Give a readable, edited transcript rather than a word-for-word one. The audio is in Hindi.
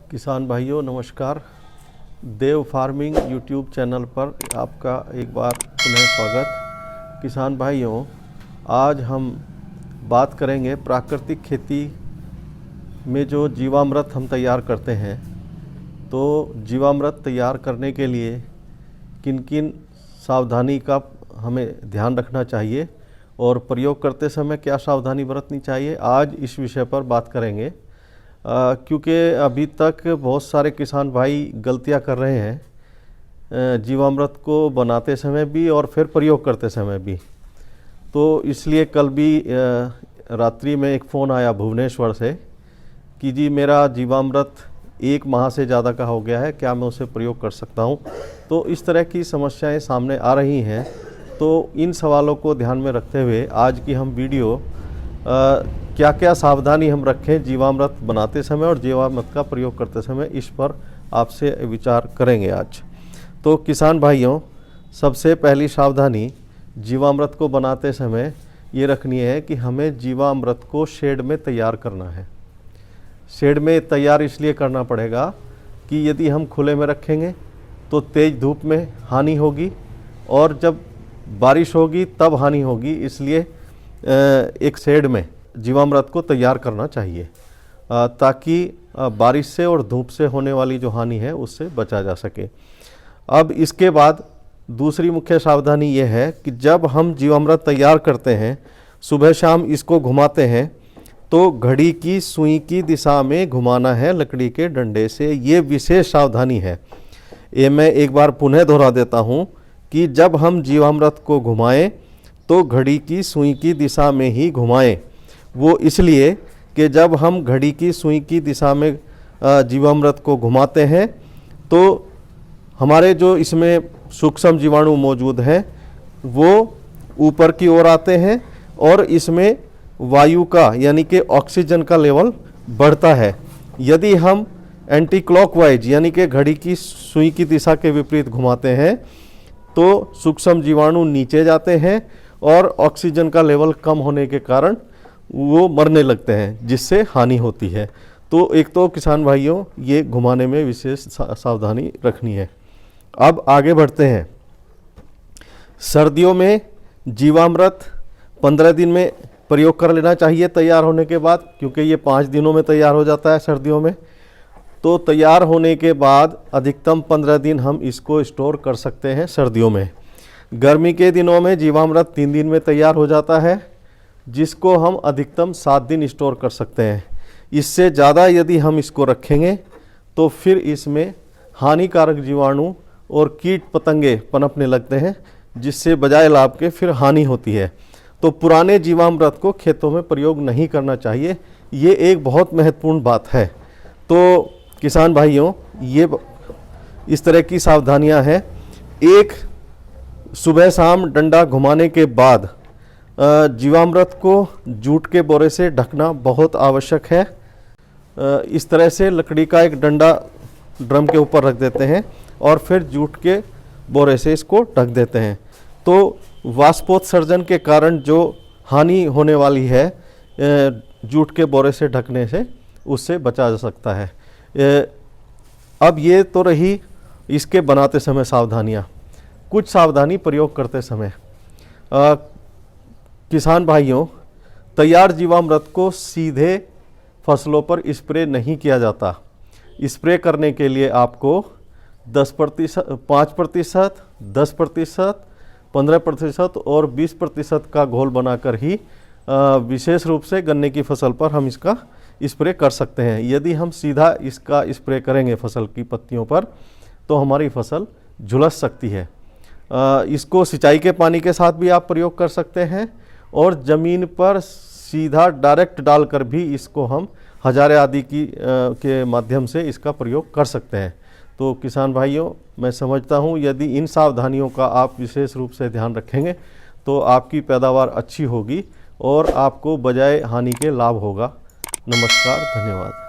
किसान भाइयों नमस्कार। देव फार्मिंग यूट्यूब चैनल पर आपका एक बार पुनः स्वागत। किसान भाइयों, आज हम बात करेंगे प्राकृतिक खेती में जो जीवामृत हम तैयार करते हैं, तो जीवामृत तैयार करने के लिए किन किन सावधानी का हमें ध्यान रखना चाहिए और प्रयोग करते समय क्या सावधानी बरतनी चाहिए, आज इस विषय पर बात करेंगे। क्योंकि अभी तक बहुत सारे किसान भाई गलतियां कर रहे हैं जीवामृत को बनाते समय भी और फिर प्रयोग करते समय भी। तो इसलिए कल भी रात्रि में एक फ़ोन आया भुवनेश्वर से कि जी मेरा जीवामृत 1 माह से ज़्यादा का हो गया है, क्या मैं उसे प्रयोग कर सकता हूँ। तो इस तरह की समस्याएं सामने आ रही हैं। तो इन सवालों को ध्यान में रखते हुए आज की हम वीडियो क्या क्या सावधानी हम रखें जीवामृत बनाते समय और जीवामृत का प्रयोग करते समय, इस पर आपसे विचार करेंगे आज। तो किसान भाइयों, सबसे पहली सावधानी जीवामृत को बनाते समय ये रखनी है कि हमें जीवामृत को शेड में तैयार करना है। शेड में तैयार इसलिए करना पड़ेगा कि यदि हम खुले में रखेंगे तो तेज़ धूप में हानि होगी और जब बारिश होगी तब हानि होगी। इसलिए एक शेड में जीवामृत को तैयार करना चाहिए ताकि बारिश से और धूप से होने वाली जो हानि है उससे बचा जा सके। अब इसके बाद दूसरी मुख्य सावधानी ये है कि जब हम जीवामृत तैयार करते हैं, सुबह शाम इसको घुमाते हैं तो घड़ी की सुई की दिशा में घुमाना है लकड़ी के डंडे से। ये विशेष सावधानी है। ये मैं एक बार पुनः दोहरा देता हूँ कि जब हम जीवामृत को घुमाएं तो घड़ी की सुई की दिशा में ही घुमाएं। वो इसलिए कि जब हम घड़ी की सुई की दिशा में जीवामृत को घुमाते हैं तो हमारे जो इसमें सूक्ष्म जीवाणु मौजूद हैं वो ऊपर की ओर आते हैं और इसमें वायु का यानी कि ऑक्सीजन का लेवल बढ़ता है। यदि हम एंटी क्लॉकवाइज यानी कि घड़ी की सुई की दिशा के विपरीत घुमाते हैं तो सूक्ष्म जीवाणु नीचे जाते हैं और ऑक्सीजन का लेवल कम होने के कारण वो मरने लगते हैं, जिससे हानि होती है। तो एक तो किसान भाइयों ये घुमाने में विशेष सावधानी रखनी है। अब आगे बढ़ते हैं। सर्दियों में जीवामृत 15 दिन में प्रयोग कर लेना चाहिए तैयार होने के बाद, क्योंकि ये 5 दिनों में तैयार हो जाता है सर्दियों में। तो तैयार होने के बाद अधिकतम 15 दिन हम इसको स्टोर कर सकते हैं सर्दियों में। गर्मी के दिनों में जीवामृत 3 दिन में तैयार हो जाता है, जिसको हम अधिकतम 7 दिन स्टोर कर सकते हैं। इससे ज़्यादा यदि हम इसको रखेंगे तो फिर इसमें हानिकारक जीवाणु और कीट पतंगे पनपने लगते हैं, जिससे बजाय लाभ के फिर हानि होती है। तो पुराने जीवामृत को खेतों में प्रयोग नहीं करना चाहिए। ये एक बहुत महत्वपूर्ण बात है। तो किसान भाइयों, ये इस तरह की सावधानियां हैं। एक, सुबह शाम डंडा घुमाने के बाद जीवामृत को जूट के बोरे से ढकना बहुत आवश्यक है। इस तरह से लकड़ी का एक डंडा ड्रम के ऊपर रख देते हैं और फिर जूट के बोरे से इसको ढक देते हैं। तो वाष्पोत्सर्जन के कारण जो हानि होने वाली है जूट के बोरे से ढकने से, उससे बचा जा सकता है। अब ये तो रही इसके बनाते समय सावधानियाँ। कुछ सावधानी प्रयोग करते समय। किसान भाइयों, तैयार जीवामृत को सीधे फसलों पर स्प्रे नहीं किया जाता। स्प्रे करने के लिए आपको 10%, 5%, 10%, 15% और 20% का घोल बनाकर ही विशेष रूप से गन्ने की फसल पर हम इसका स्प्रे कर सकते हैं। यदि हम सीधा इसका स्प्रे करेंगे फसल की पत्तियों पर तो हमारी फसल झुलस सकती है। इसको सिंचाई के पानी के साथ भी आप प्रयोग कर सकते हैं और ज़मीन पर सीधा डायरेक्ट डालकर भी इसको हम हजारे आदि के माध्यम से इसका प्रयोग कर सकते हैं। तो किसान भाइयों, मैं समझता हूँ यदि इन सावधानियों का आप विशेष रूप से ध्यान रखेंगे तो आपकी पैदावार अच्छी होगी और आपको बजाय हानि के लाभ होगा। नमस्कार, धन्यवाद।